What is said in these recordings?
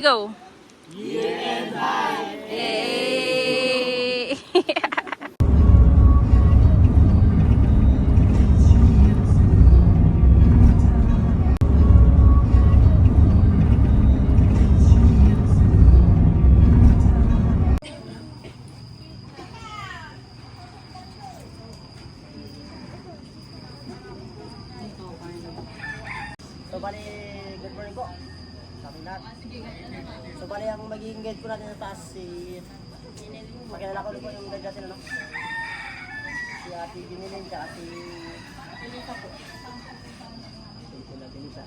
Go. Year and high. Hey. So bali, good morning po sa ating lahat. So bali, ang magiging guide po natin sa taas si... Makilala ko po yung guide natin, ano? Si Ate Binilin ka, si... Elisa po. Elisa.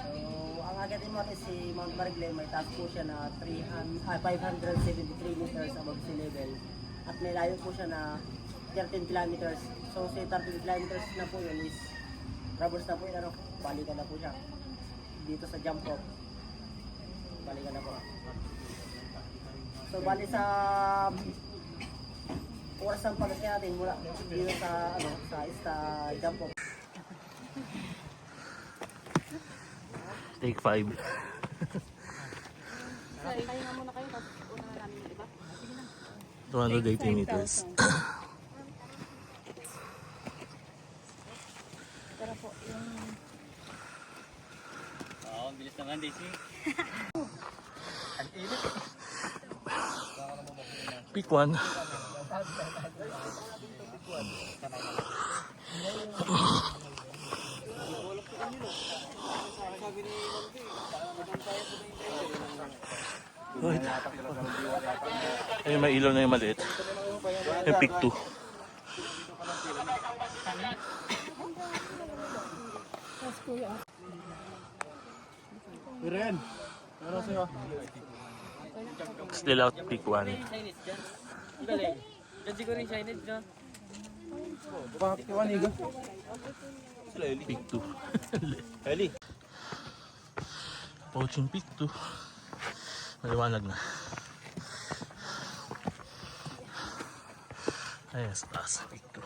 So, ang agatin mo natin si Mount Marigle, may taas po siya na 573 meters above sea level. At may layo po siya na 13 kilometers. So, si 13 kilometers na po yun is Traverse na po yun, ano, balikan na po siya dito sa jump off, balikan na po. So bali sa oras ng pagkakit natin mula dito sa ano, sa jump off. Take 5. Sorry, kayo nga muna kayo, tapos una na namin yung iba. 280 meters. Pero po, yung... Oo, ang bilis naman, Daisy. Pick 1. Ay, may ilaw na yung maliit. Yung pick 2. Ren, ano sa'yo? Still out pick 1. Galing. Diyan siguro yung signage na. Pick 2. Eli. Poaching pick 2. Maliwanag na. Ayan, sa taas. Pick 2.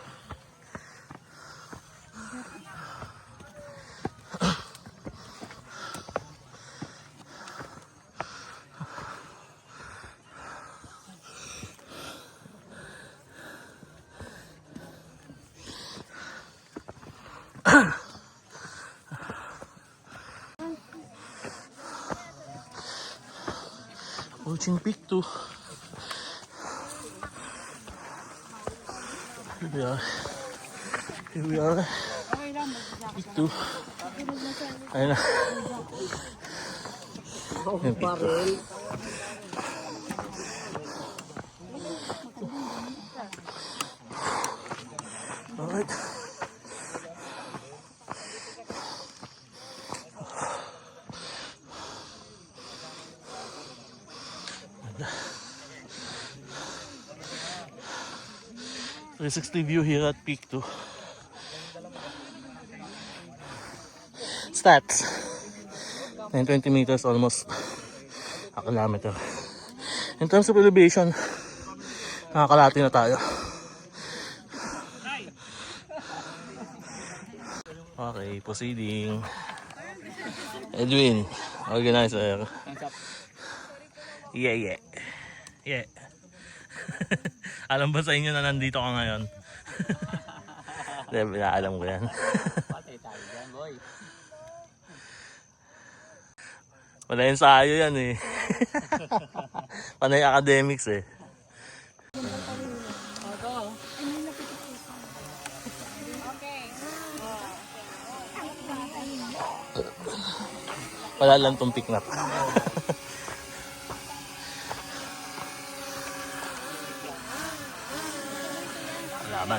Poaching pick 2. Here we are. Here we are. Pick 2. Ayun na. Yung pick 2. Alright. So 360 view here at peak 2. Stats 920 meters, almost a kilometer. In terms of elevation, nakakalati na tayo. Okay, proceeding. Edwin, organizer. Yeah. Alam ba sa inyo na nandito ka ngayon? Hindi, alam ko yan. Patay tayo dyan, boy. Wala yung sayo yan eh. Panay academics eh. Wala lang tong pick na. Laban.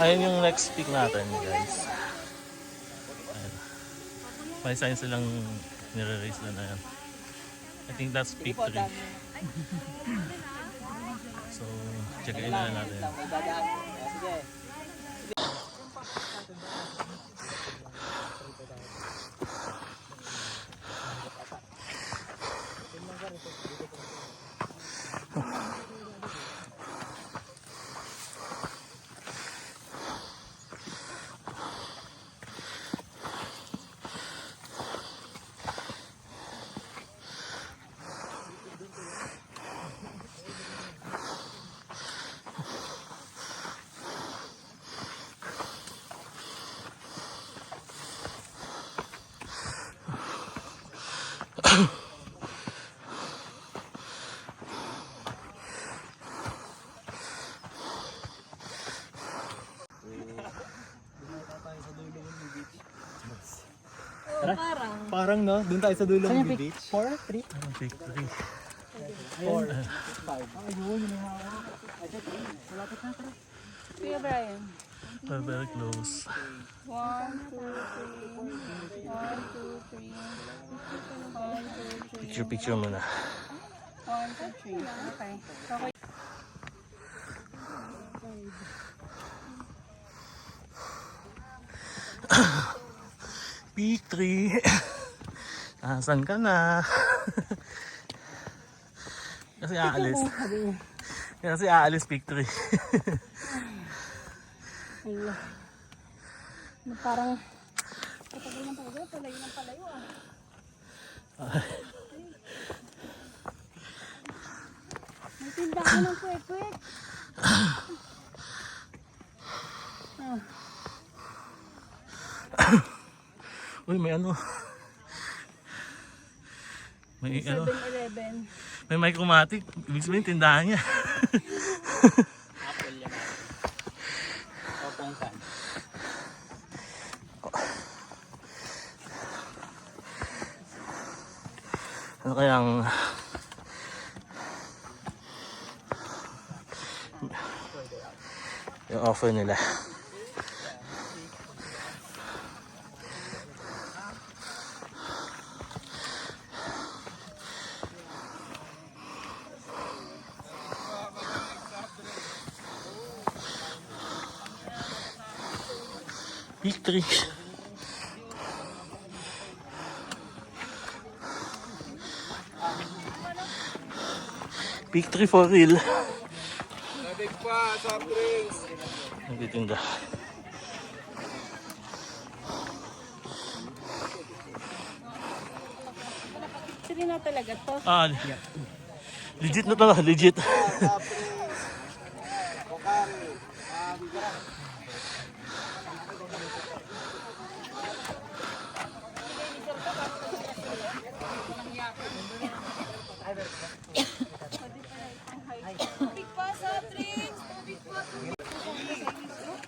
Ayun yung next pick natin, guys. Ayun. May sign silang nire-raise na yan. I think that's pick 3. So, checkin na natin. Sige. Parang no, doon tayo sa dulo ng beach. 4, 3, Ang victory. 4, 5. Ayun, yung hawak. Malapit na, tara. Kuya Brian. We're very close. 1, 2, 3. 1, 2, 3. 1, 2, 3. Picture muna. 1, 2, 3. Okay. Okay. Victory! Asan ka na? Kasi aalis. Kasi aalis victory. Ayun. Parang patagal ng palayo, palayo ng palayo ah. May tindahan ng kwek-kwek. Uy, may ano. May ano. 7-Eleven. May micromatic. Ibig sabihin tindahan niya. Apple yan. O pongkan. Ano kayang yung offer nila? Victory. Victory for real. Nabig pa, soft drinks. Nagtitinda. Sili na talaga to. Ah, legit na to, legit. Soft drinks. Kokari.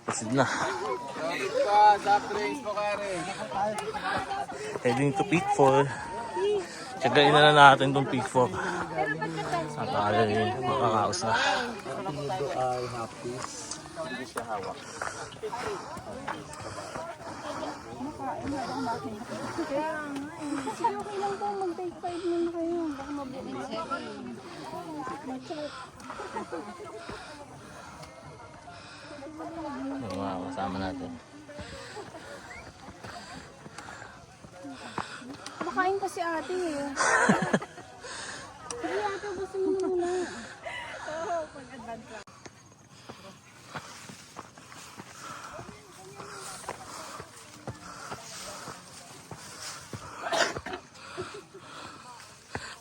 Proceed na. Nabig pa, soft drinks, kokari. Heading to Peak 4. Tsagain na natin itong Peak 4. Akala rin, makakaos na. Ito ay half piece. Hindi siya hawak. Kasi okay lang po, mag-take 5 muna kayo. Baka mabuhay. Yung mga kasama natin. Makain pa si ate eh. Sige ate, gusto mo na muna. Oo, pag-advance lang.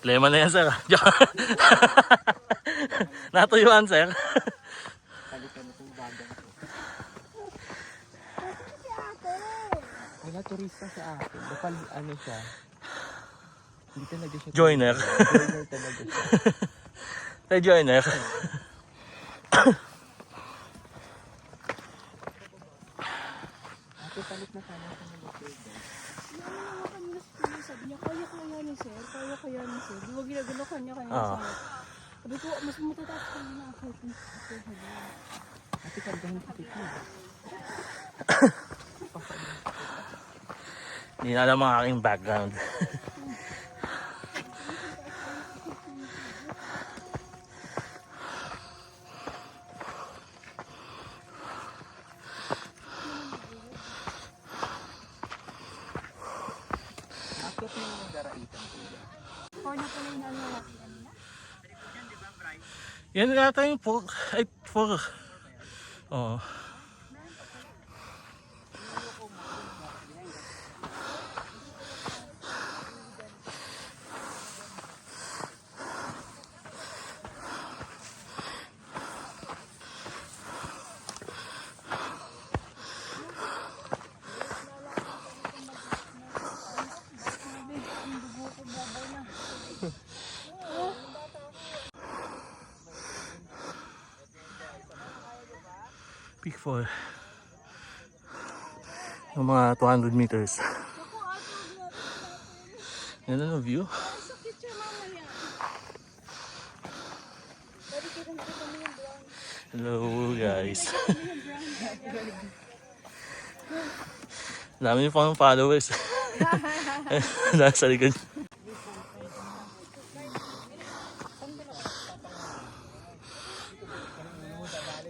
Lema na yan, sir. Natuyuan, sir. Wala turista sa akin. Bakal ano siya. Hindi talaga siya. Joiner. Joiner talaga siya. Sa joiner. Ate, palit na sana sa mga pwede. Sabi niya, kaya ni sir, kaya ni sir. Di ba ginagano kanya Oo. sir. Sabi ko, mas matataas ka na ako. Ate, kargahin sa tikin. Hindi na alam ang aking background. Akit mo yung daraitan. Corner pa lang ano. Yan yata yung 4. Ay, 4. Oo. 4. Yung mga 200 meters. Yan ang view. Sa picture mamaya. Pwede kita mo yung brown. Hello guys. Dami niyo pang followers. Nasa likod.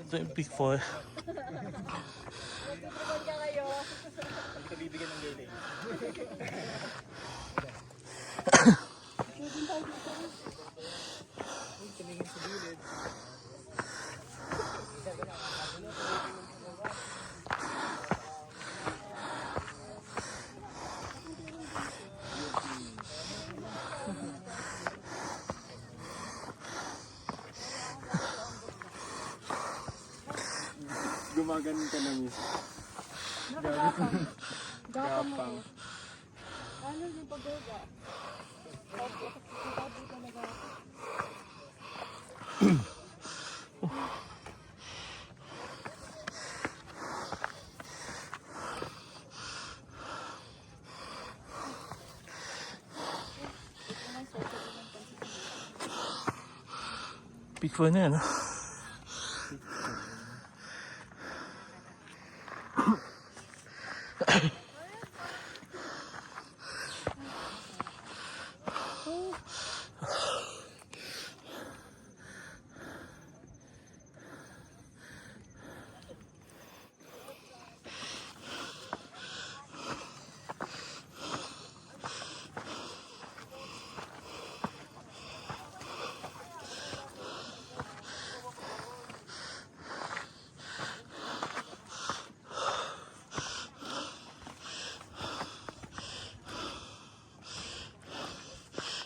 Ito yung peak 4. Gumaganon ka na, miss. Gapang mo. Ano yung pag-yoga? Peak 4 na yan, ha?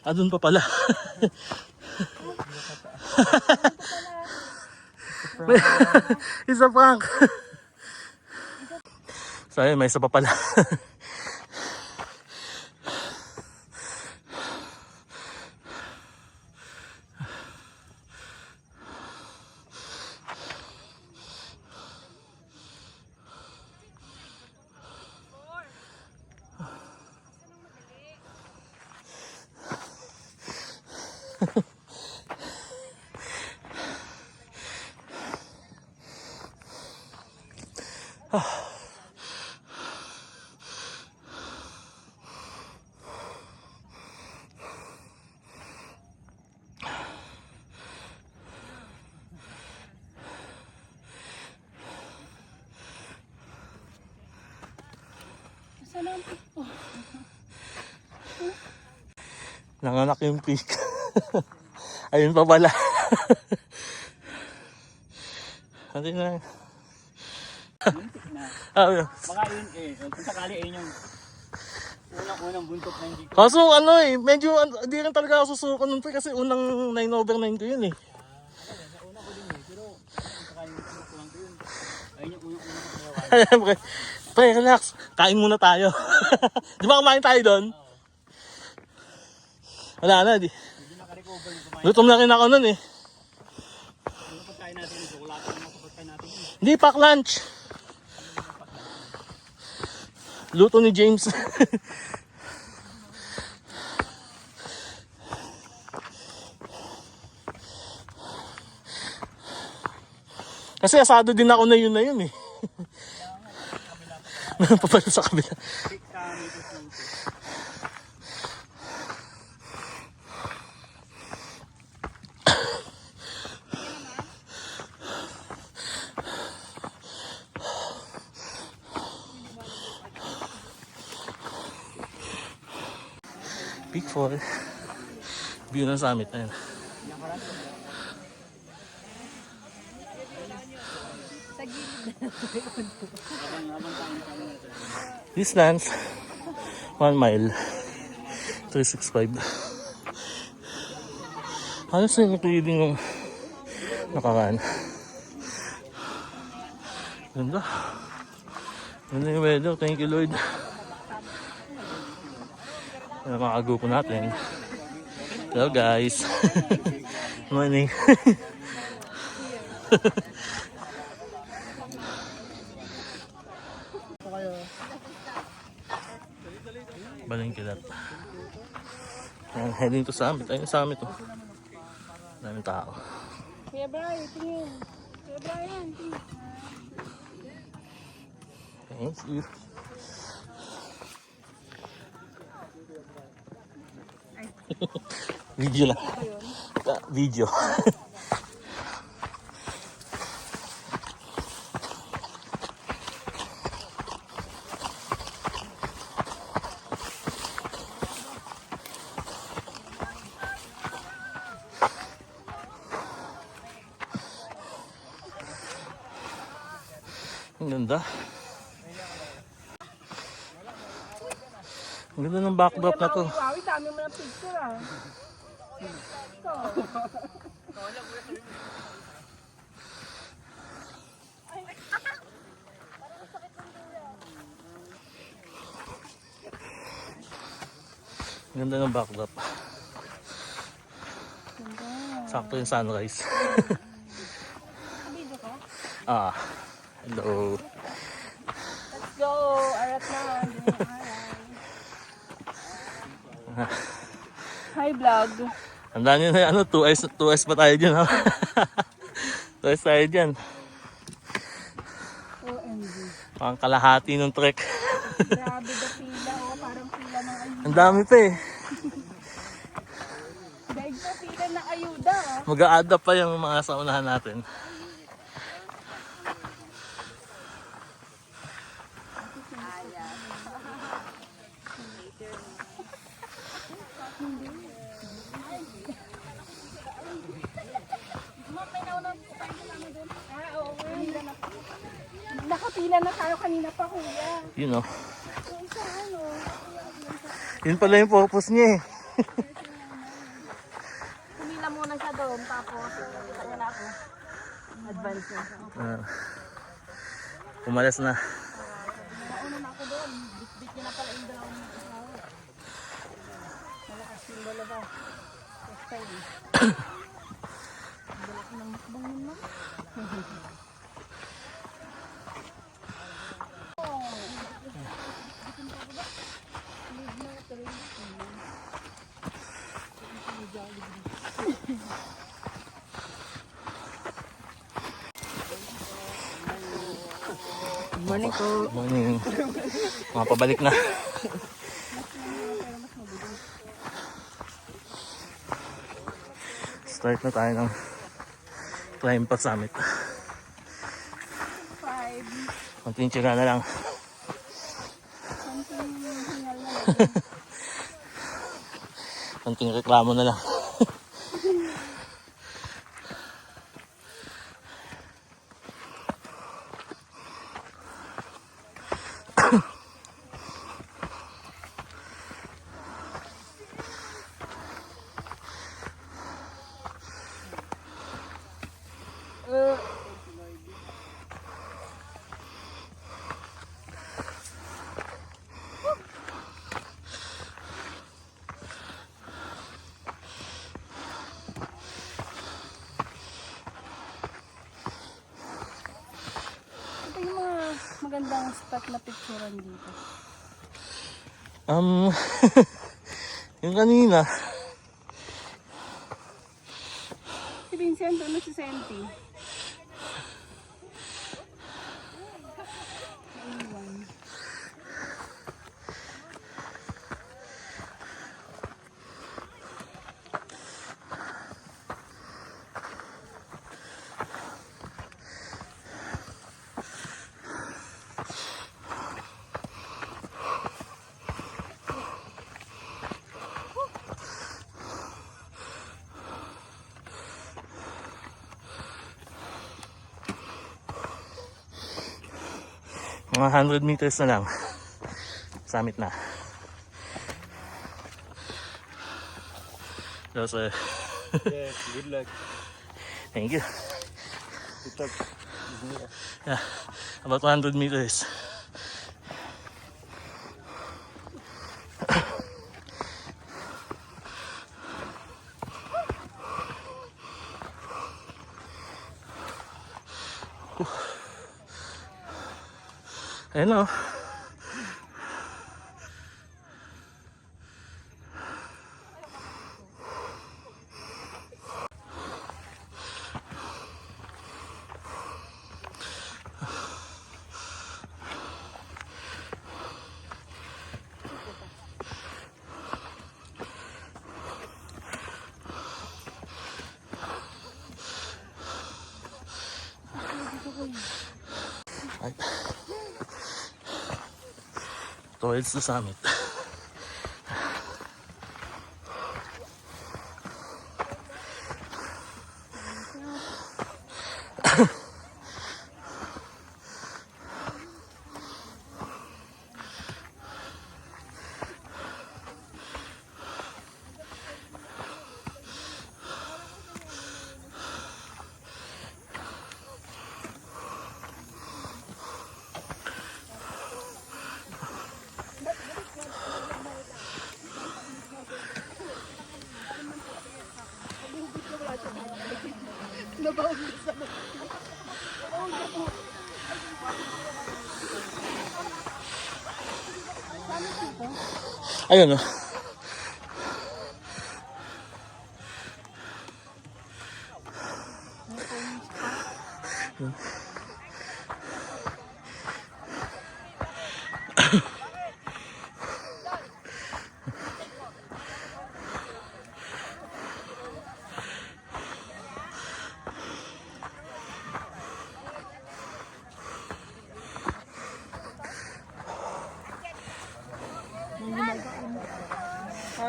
Ah, dun pa pala. Isa prank. So ayun, may isa pa pala. Saan ang peak po? Nanganak yung peak. Ayun pa pala. Ano na? Baka yun kung sakali yun yung unang buntot na hindi ko. Kaso ano medyo hindi rin talaga ako susuko nun pre kasi unang 9/9 ko yun eh. Sa una ko din pero kung sakali yung kulang ko yun. Ayun yung unang ko Pre, relax. Kain muna tayo. Di ba kumain tayo doon? Wala na, di. hindi naka-recover yung kumain. Lutom na rin ako nun eh. Yung pagkain natin, yung chocolate na sa pagkain natin. Hindi, pack lunch. Luto ni James. Kasi asado din ako na yun eh. Papala sa kabila. Peak 4. View ng summit na yan. Sa gilid. Distance 1 mile 365. Halos yung reading ng nakaraan. Ganda. Ganda yung weather. Thank you Lord. Ano mga grupo natin. Hello guys. Morning. Balingkilat. Ayan, heading to summit. Ayun yung summit oh. Daming tao. Kuya Brian, tingin. Kuya Brian, tingin. Thank you. Video lang. Video. Ang ganda. Ang ganda ng backdrop na to. Wow, dami mo ng picture ah. Ang ganda ng backdrop. Sakto yung sunrise. Video ka? Ah, hello. Let's go! Arat na. Hi vlog. Handa nyo na ano, 2S pa tayo dyan ha. 2S tayo dyan. OMG. Pang kalahati ng trek. Grabe the pila oh. Parang pila ng ayuda. Ang dami pa eh. Daig pa pila ng ayuda ah. Mag-a-add up pa yung mga sa unahan natin. Nakapila na tayo kanina pa kuya. You know. Yung isa ano. Yun pala yung purpose niya eh. Pumila muna siya doon tapos kita niya na ako. Advance na siya. Umalas na. Nauna na ako doon. Bit-bit niya na pala yung dalawang asawa. Malakas yung dalawa. First time. Dala ko ng mukbang nun no? Morning po. Good morning. Mga pabalik na. Start na tayo ng climb pa summit. 5. Konting tira na lang. Konting hingal na lang. Konting reklamo na lang. Ito yung mga magandang spot na picturean dito. Yung kanina, Si Vincent, ano si Senti? Naiwan. mga 100 meters na lang. Summit na. So, Yeah, good luck. thank you. Good luck. Yeah, about 100 meters. Ayun o. towards the summit. Ayun, oh.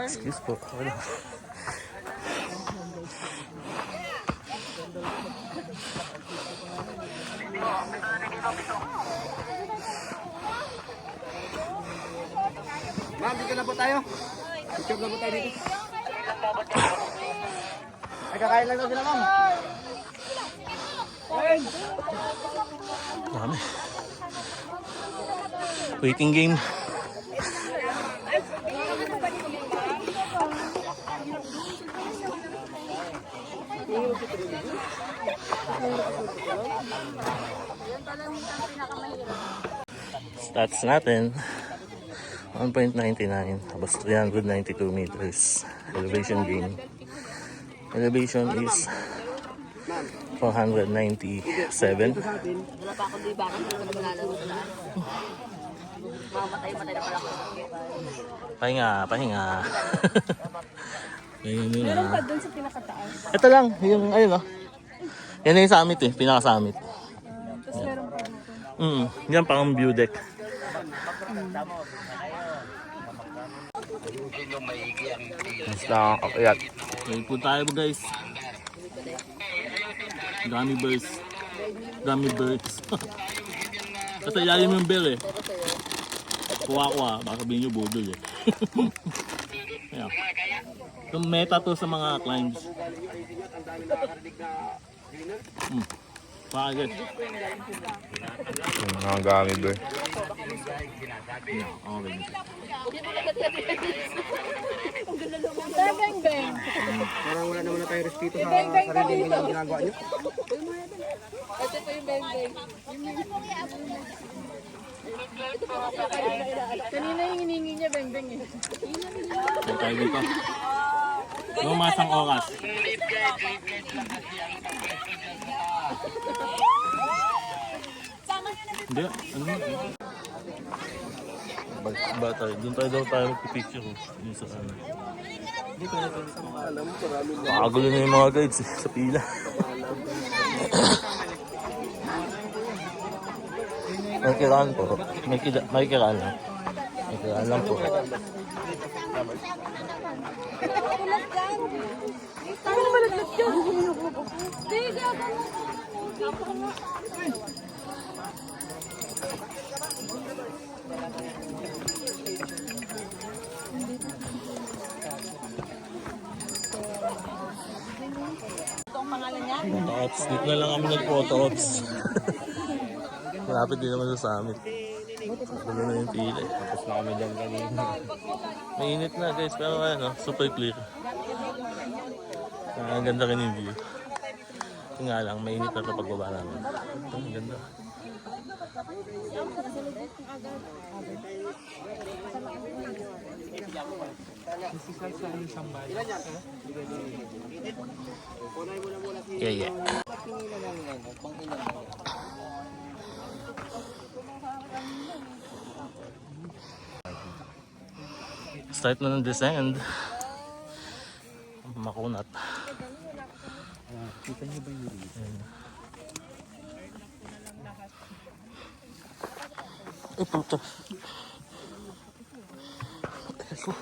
Excuse po. Wala. Ma'am, dito na po tayo. Picture na po tayo dito. Ay, kakain lang daw sila, ma'am. Dami. Waiting game. Stats natin 1.99 tapos 392 meters. Elevation gain. Elevation is 497. Wala pa ako di bakit hindi ko naglalaro sa daan. Mamatay-matay na pala ako. Pahinga, pahinga. Ayun yun Meron pa ah. dun sa pinakataas. Ito lang, yung ayun oh. Yan na yung summit eh, pinaka-summit. Tapos meron pa dito. Yan pang view deck. Mas nakakakayat. Okay, po tayo guys. Gummy birds. Gummy birds. Kasi ilalim yung bell eh. Kuha-kuha, baka sabihin nyo budol eh. Ayan. Yung meta to sa mga climbs. Baka guys. Mga gami ba? Okay. Bang bang. Parang wala naman na tayo respeto sa sarili nila ang ginagawa niyo. Ito po yung bang bang. Kanina yung hiningi niya bang bang eh. So tayo dito. Lumasang oras. Hindi, ano yun? Ba tayo? Doon tayo magpipicture ko. Yung sa ano. Makagulo na yung mga guides eh, sa pila. May kiraan po. May kiraan lang. May kiraan lang po. Ano na malaglag yun? Hindi, gagawin. Itong pangalan niya? Photo-ops. Dito na lang kami nag-photo-ops. Malapit din naman sa summit. Gulo na yung pila eh. Tapos na kami dyan kanina. Mainit na guys, pero ano, super clear. Ang ganda rin yung view. Ito nga lang, mainit na ito pagbaba namin. Ito, ang ganda. Yeah, yeah. Start na ng descent. Makunat. Kita niyo ba yung dito? Ay, puta. So,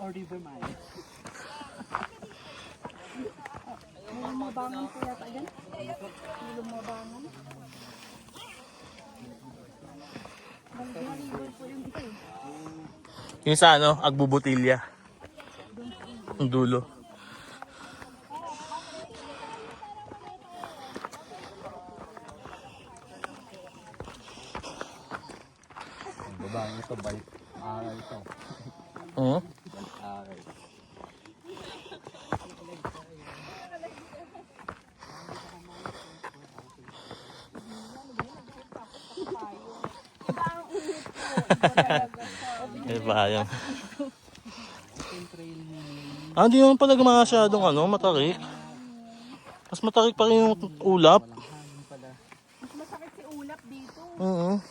Or River Man. May lumabangan po yata dyan. May lumabangan. Balik po yung isa eh. yung sa ano, Agbubutilya. Ang dulo. Ang babaeng ito, balik. Aral ito. Oo. Aral. Eh, bayang. Ah, hindi naman pala masyadong ano, matarik. Mas matarik pa rin yung ulap. Mas masakit si ulap dito. Oo.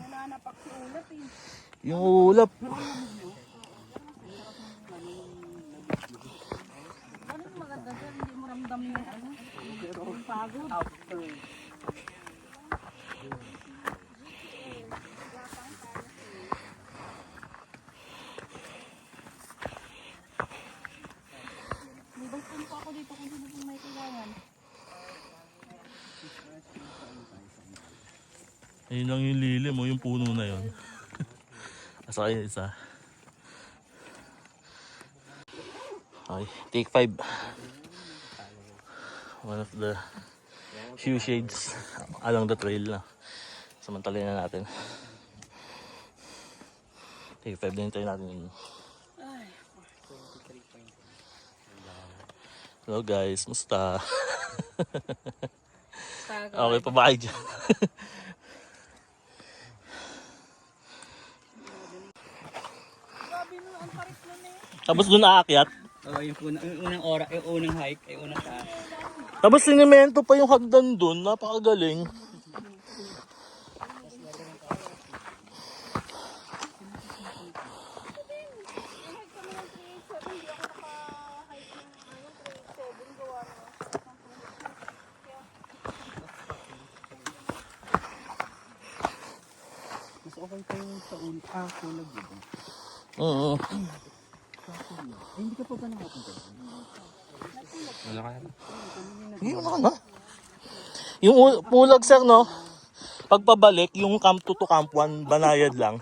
Nananapak si ulap eh. Yung ulap. Ano yung maganda sir? Hindi mo ramdam yung ano? Yung pagod. May basta po ako dito kung sino pong may kailangan. Ayun lang yung lilim mo, yung puno na yun. Asa kayo isa. Okay, take 5. One of the few shades along the trail na. Samantalin na natin. Take 5 din tayo natin yun. Hello guys, musta? Okay pa ba kayo dyan? Tapos doon aakyat. Oo, yung unang oras, yung unang hike, yung unang taas. Tapos sinimento pa yung hagdan doon. Napakagaling. Mas okay pa yung sa kulag dito. Oo. Hindi ka pa ba nakapunta? Wala ka na. Yun na. Yung pulag sir no? Pagpabalik, yung Camp 2 to Camp 1, banayad lang.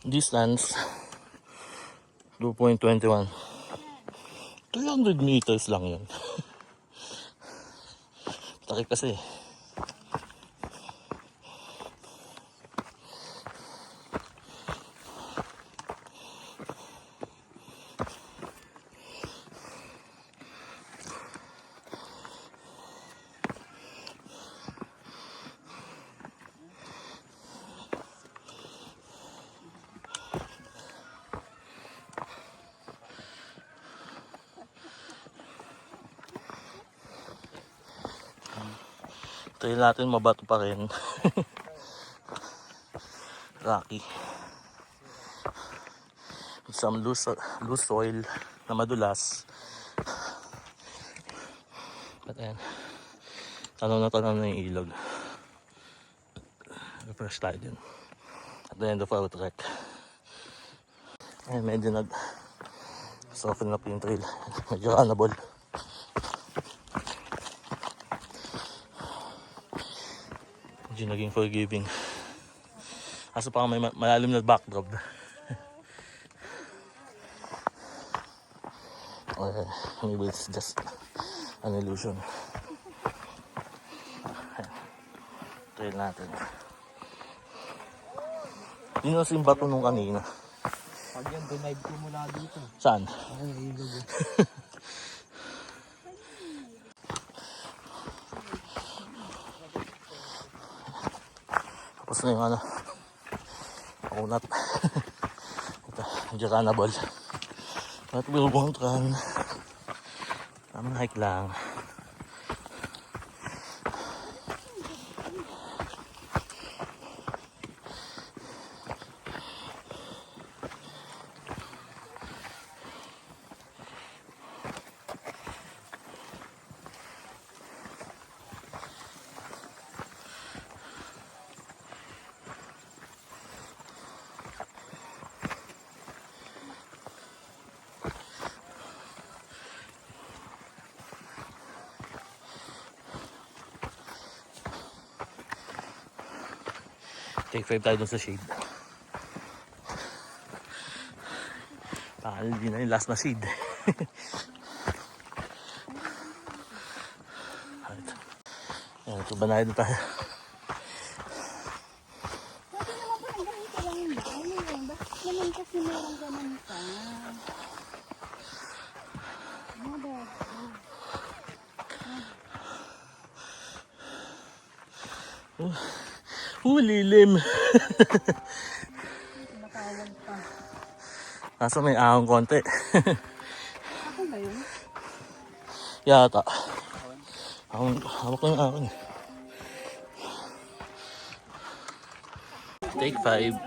Distance 2.21. 300 meters lang yun. Takip kasi. Tayo natin mabato pa rin. Rocky. Some loose soil na madulas. But ayan. Tanaw na yung ilog. Refresh tayo din. At the end of our trek. Ayan, medyo soften up yung trail. Medyo runnable. Medyo naging forgiving. Kaso pa may malalim na backdrop. Okay, maybe it's just an illusion. Ayan. Trail natin. Yun yung bato nung kanina. Pag yan, denive ko mula dito. Saan? Ay, ilog. Tapos na yung ano, makunat. Ito, medyo runnable. At we won't run. Tamang hike lang. Take 5 tayo dun sa shade. Hindi na yung last na shade. Alright. Ayan, ito ba na tayo? Pwede naman po hanggang ito lang yun. Ano yun? Bakit naman kasi meron ganun pa? Ano ba? Lilim. Nakawag pa. Nasa may ahong konti. Ako ba yun? Yata. Hawak ko yung ahon. Take 5.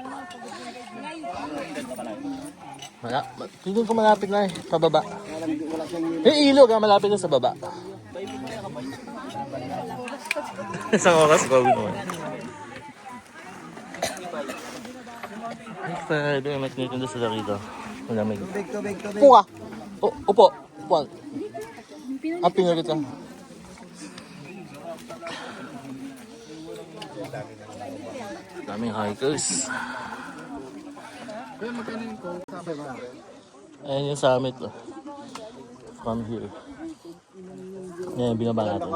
Tingin ko malapit na eh. Pababa. Ilog malapit na sa baba. Isang oras gawin mo. Take 5. May matinitin doon sila rito. Malamig. Tubig. Kuha! Upo. Upuan. Ang pinalit lang. Daming hikers. Ayan yung summit. From here. Yan yung binaba natin.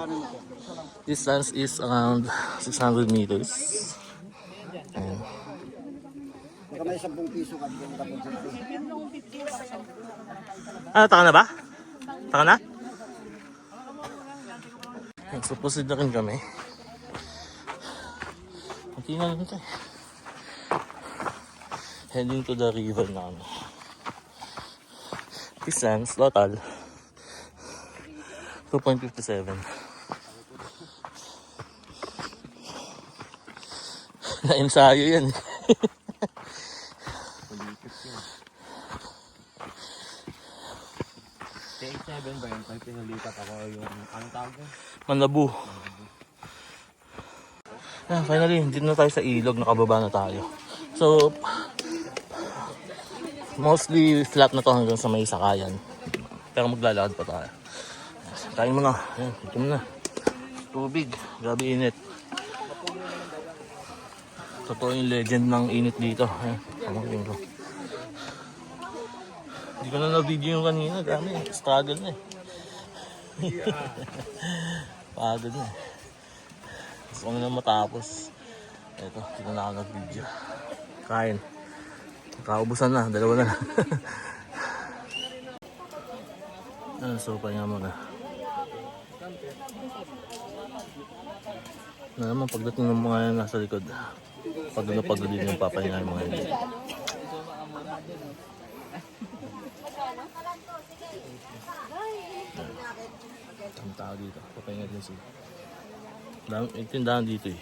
Distance is around 600 meters. Ayan. Baka may 10 piso ka dyan tapos. Taka na ba? Taka na? So proceed na rin kami. Kunti na rin ito eh. Heading to the river na kami. Distance total 2.57. Na-ensayo yan. Take 7 ba yun? Pag pinalipat ako yung ang tawag ko. Manlabu. Finally, dito na tayo sa ilog. Nakababa na tayo. So, mostly flat na to hanggang sa may sakayan. Pero maglalakad pa tayo. Kain mo na. Ayan, ito mo na. Tubig. Grabe init. Totoo yung legend ng init dito. Ayan, pamangkin ko. Hindi ko na na-video yung kanina. Dami. Struggle na eh. Pagod na eh. Gusto ko na matapos. Ito, hindi na ako nag-video. Kain. Kaubusan na, dalawa na lang. So, pahinga muna. Na naman, pagdating ng mga yan nasa likod, pagod din yung papahinga ng mga yan. Ang tao dito, papahinga din sila. May tindahan dito eh.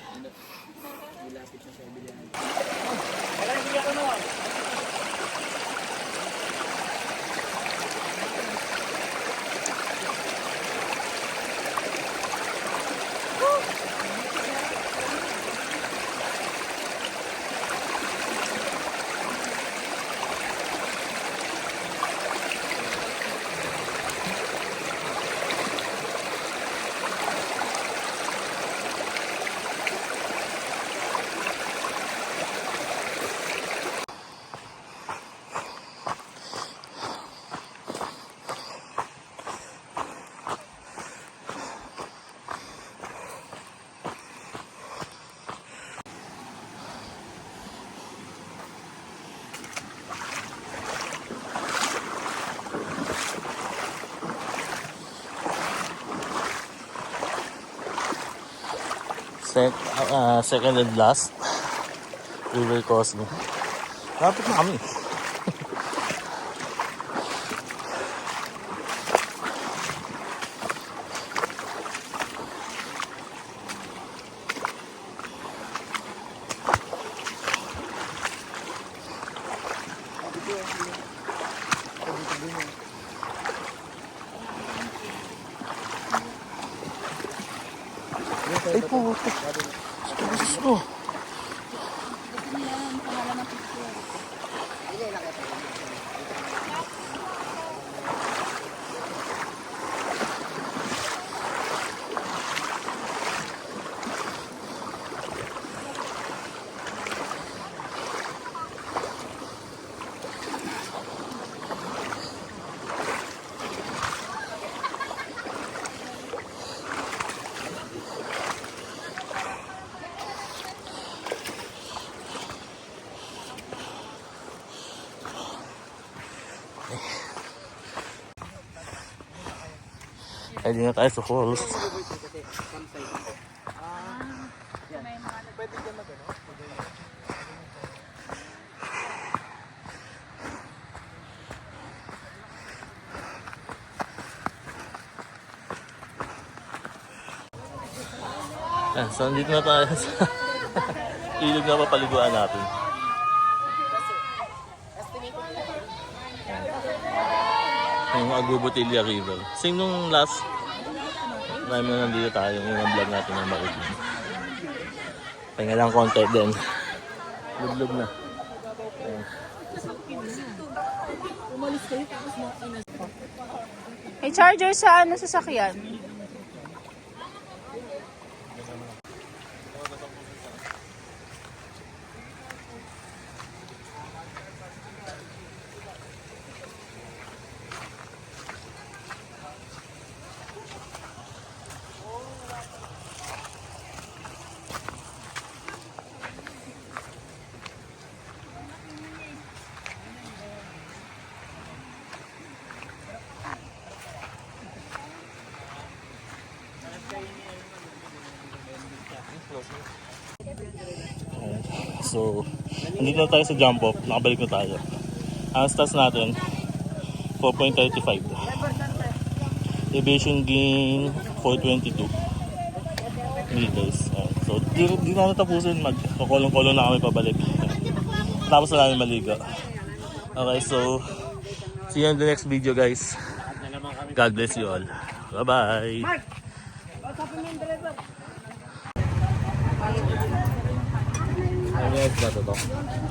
Second and last river crossing. Lapit na kami. Ay po, Diyos ko. Pwede na tayo sa falls. So nandito na tayo sa ilog na papaliguan natin. Yung Agubotilia River. Same nung last time na nandito tayo, yung vlog natin ng Marikina. Pahinga lang konti din. Luglog na. Ayan. May charger sa ano sasakyan? So, nandito na tayo sa jump off. Nakabalik na tayo. Ang stats natin, 4.35. Elevation gain, 422 meters. So, di na natapusin. Magkakulong-kulong na kami pabalik. Tapos na namin maligo. Okay, so, see you in the next video, guys. God bless you all. Bye-bye. Ano ba ito?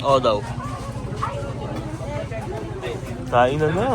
Oo daw. Kain na na.